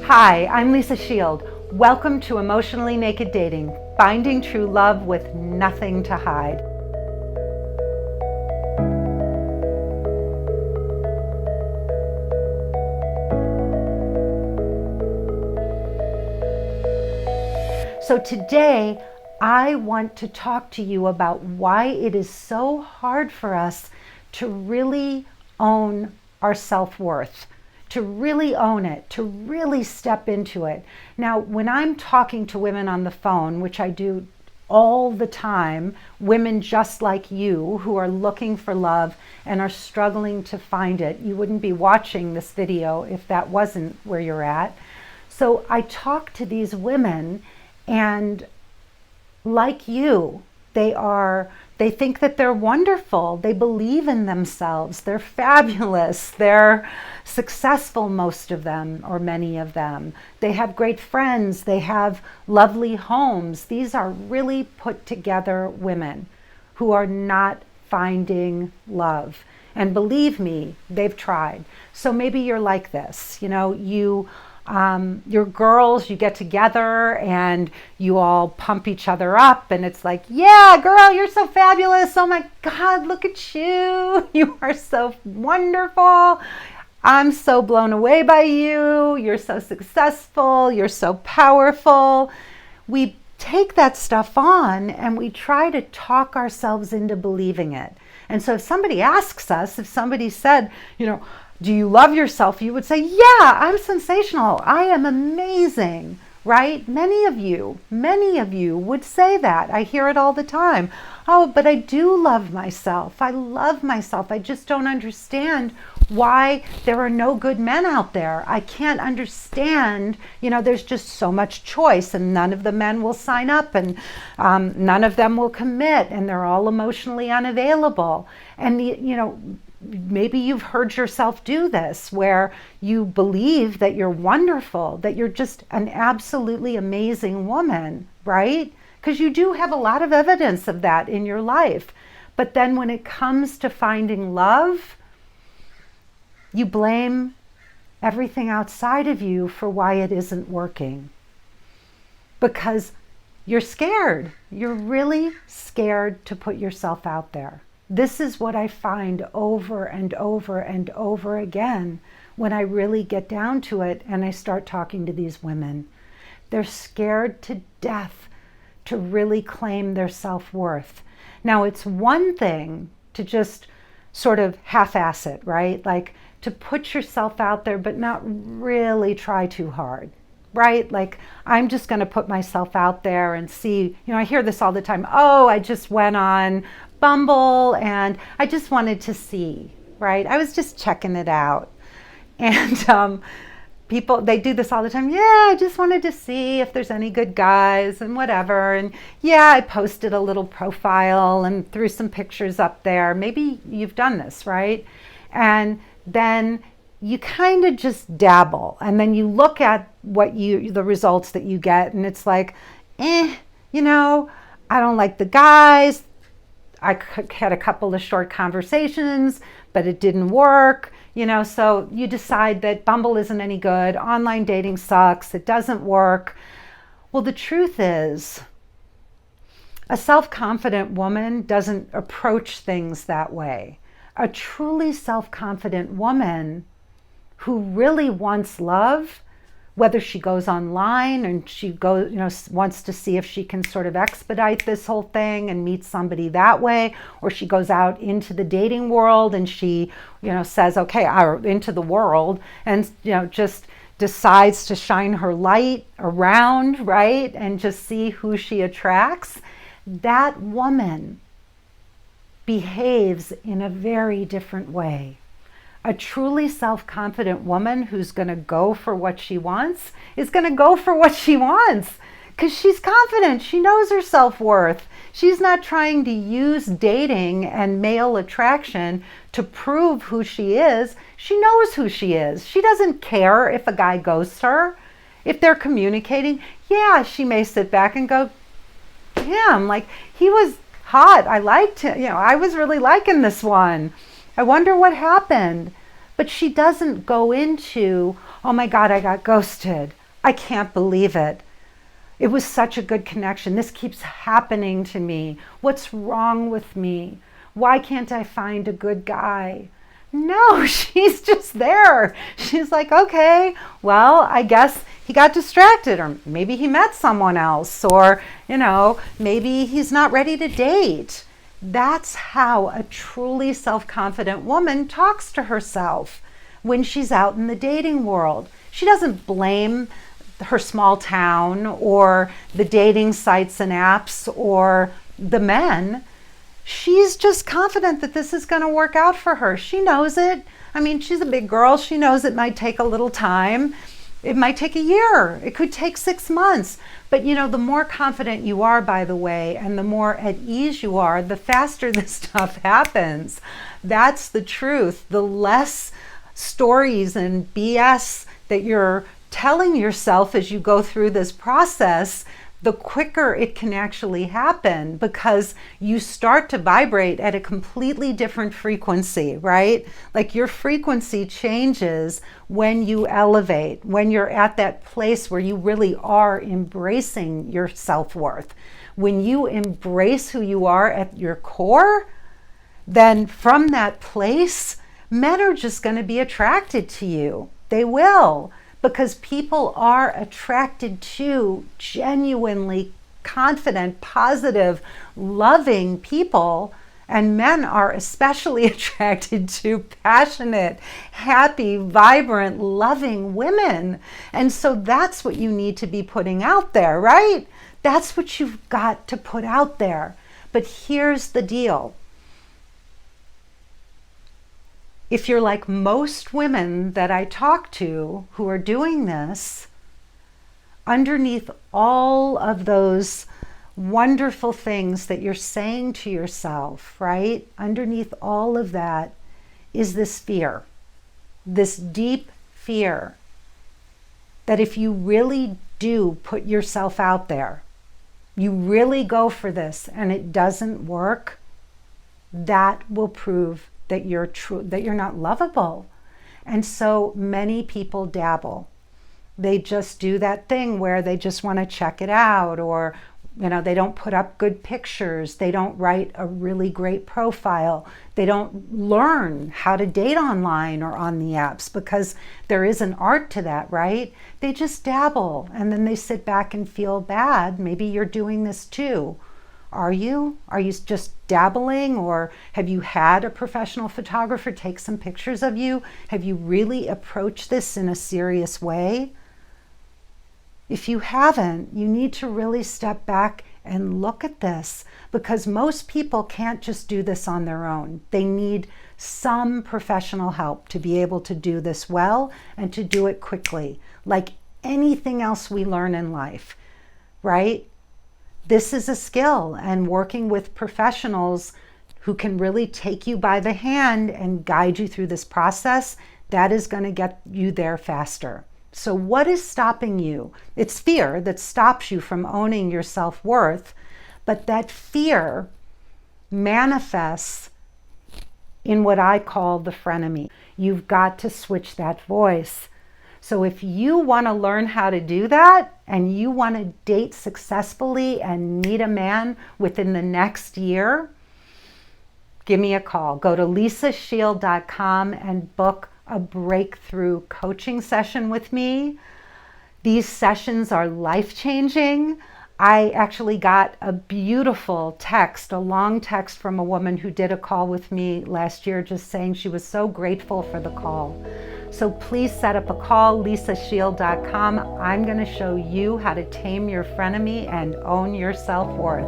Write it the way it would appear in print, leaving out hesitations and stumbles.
Hi, I'm Lisa Shield. Welcome to Emotionally Naked Dating, finding true love with nothing to hide. So today, I want to talk to you about why it is so hard for us to really own our self-worth, to really own it, to really step into it. Now, when I'm talking to women on the phone, which I do all the time, women just like you who are looking for love and are struggling to find it, you wouldn't be watching this video if that wasn't where you're at. So I talk to these women, and like you, they think that they're wonderful. They believe in themselves. They're fabulous. They're successful, most of them, or many of them. They have great friends. They have lovely homes. These are really put together women who are not finding love. And believe me, they've tried. So maybe you're like this. You know, you're girls, you get together and you all pump each other up, and it's like, yeah, girl, you're so fabulous. Oh my God, look at you. You are so wonderful. I'm so blown away by you. You're so successful. You're so powerful. We take that stuff on and we try to talk ourselves into believing it. And so if somebody asks us, if somebody said, do you love yourself? You would say, yeah, I'm sensational. I am amazing, right? Many of you would say that. I hear it all the time. Oh, but I do love myself. I love myself. I just don't understand why there are no good men out there. I can't understand, there's just so much choice, and none of the men will sign up, and none of them will commit, and they're all emotionally unavailable. And, maybe you've heard yourself do this, where you believe that you're wonderful, that you're just an absolutely amazing woman, right? Because you do have a lot of evidence of that in your life. But then when it comes to finding love, you blame everything outside of you for why it isn't working. Because you're scared. You're really scared to put yourself out there. This is what I find over and over and over again when I really get down to it and I start talking to these women. They're scared to death to really claim their self-worth. Now, it's one thing to just sort of half-ass it, right? Like to put yourself out there but not really try too hard, right? Like, I'm just going to put myself out there and see, I hear this all the time. Oh, I just went on Bumble and I just wanted to see, right? I was just checking it out. And people, they do this all the time. Yeah, I just wanted to see if there's any good guys and whatever. And yeah, I posted a little profile and threw some pictures up there. Maybe you've done this, right? And then you kind of just dabble, and then you look at the results that you get, and it's like, I don't like the guys. I had a couple of short conversations, but it didn't work, so you decide that Bumble isn't any good. Online dating sucks. It doesn't work. Well, the truth is, a self-confident woman doesn't approach things that way. A truly self-confident woman who really wants love, whether she goes online and she goes, wants to see if she can sort of expedite this whole thing and meet somebody that way, or she goes out into the dating world and she, says, okay, into the world, and, just decides to shine her light around, right? And just see who she attracts. That woman behaves in a very different way. A truly self-confident woman who's going to go for what she wants is going to go for what she wants because she's confident. She knows her self-worth. She's not trying to use dating and male attraction to prove who she is. She knows who she is. She doesn't care if a guy ghosts her. If they're communicating, yeah, she may sit back and go, damn, like he was hot. I liked him. I was really liking this one. I wonder what happened. But she doesn't go into, Oh my God, I got ghosted. I can't believe it. It was such a good connection. This keeps happening to me. What's wrong with me? Why can't I find a good guy? No, she's just there. She's like, okay, well, I guess he got distracted, or maybe he met someone else, or, maybe he's not ready to date. That's how a truly self-confident woman talks to herself when she's out in the dating world. She doesn't blame her small town or the dating sites and apps or the men. She's just confident that this is going to work out for her. She knows it. I mean, she's a big girl. She knows it might take a little time. It might take a year. It could take 6 months. But the more confident you are, by the way, and the more at ease you are, the faster this stuff happens. That's the truth. The less stories and BS that you're telling yourself as you go through this process, the quicker it can actually happen, because you start to vibrate at a completely different frequency, right? Like your frequency changes when you elevate, when you're at that place where you really are embracing your self-worth. When you embrace who you are at your core, then from that place, men are just going to be attracted to you. They will. Because people are attracted to genuinely confident, positive, loving people. And men are especially attracted to passionate, happy, vibrant, loving women. And so that's what you need to be putting out there, right? That's what you've got to put out there. But here's the deal. If you're like most women that I talk to who are doing this, underneath all of those wonderful things that you're saying to yourself, right? Underneath all of that is this fear, this deep fear that if you really do put yourself out there, you really go for this and it doesn't work, that will prove that you're not lovable. And so many people dabble. They just do that thing where they just want to check it out, or they don't put up good pictures, they don't write a really great profile, they don't learn how to date online or on the apps, because there is an art to that, right? They just dabble and then they sit back and feel bad. Maybe you're doing this too. Are you? Are you just dabbling, or have you had a professional photographer take some pictures of you? Have you really approached this in a serious way? If you haven't, you need to really step back and look at this, because most people can't just do this on their own. They need some professional help to be able to do this well and to do it quickly, like anything else we learn in life, right? This is a skill, and working with professionals who can really take you by the hand and guide you through this process, that is going to get you there faster. So what is stopping you? It's fear that stops you from owning your self-worth, but that fear manifests in what I call the frenemy. You've got to switch that voice. So if you want to learn how to do that, and you want to date successfully and meet a man within the next year, give me a call. Go to lisashield.com and book a breakthrough coaching session with me. These sessions are life-changing. I actually got a beautiful text, a long text from a woman who did a call with me last year, just saying she was so grateful for the call. So please set up a call, lisashield.com. I'm going to show you how to tame your frenemy and own your self-worth.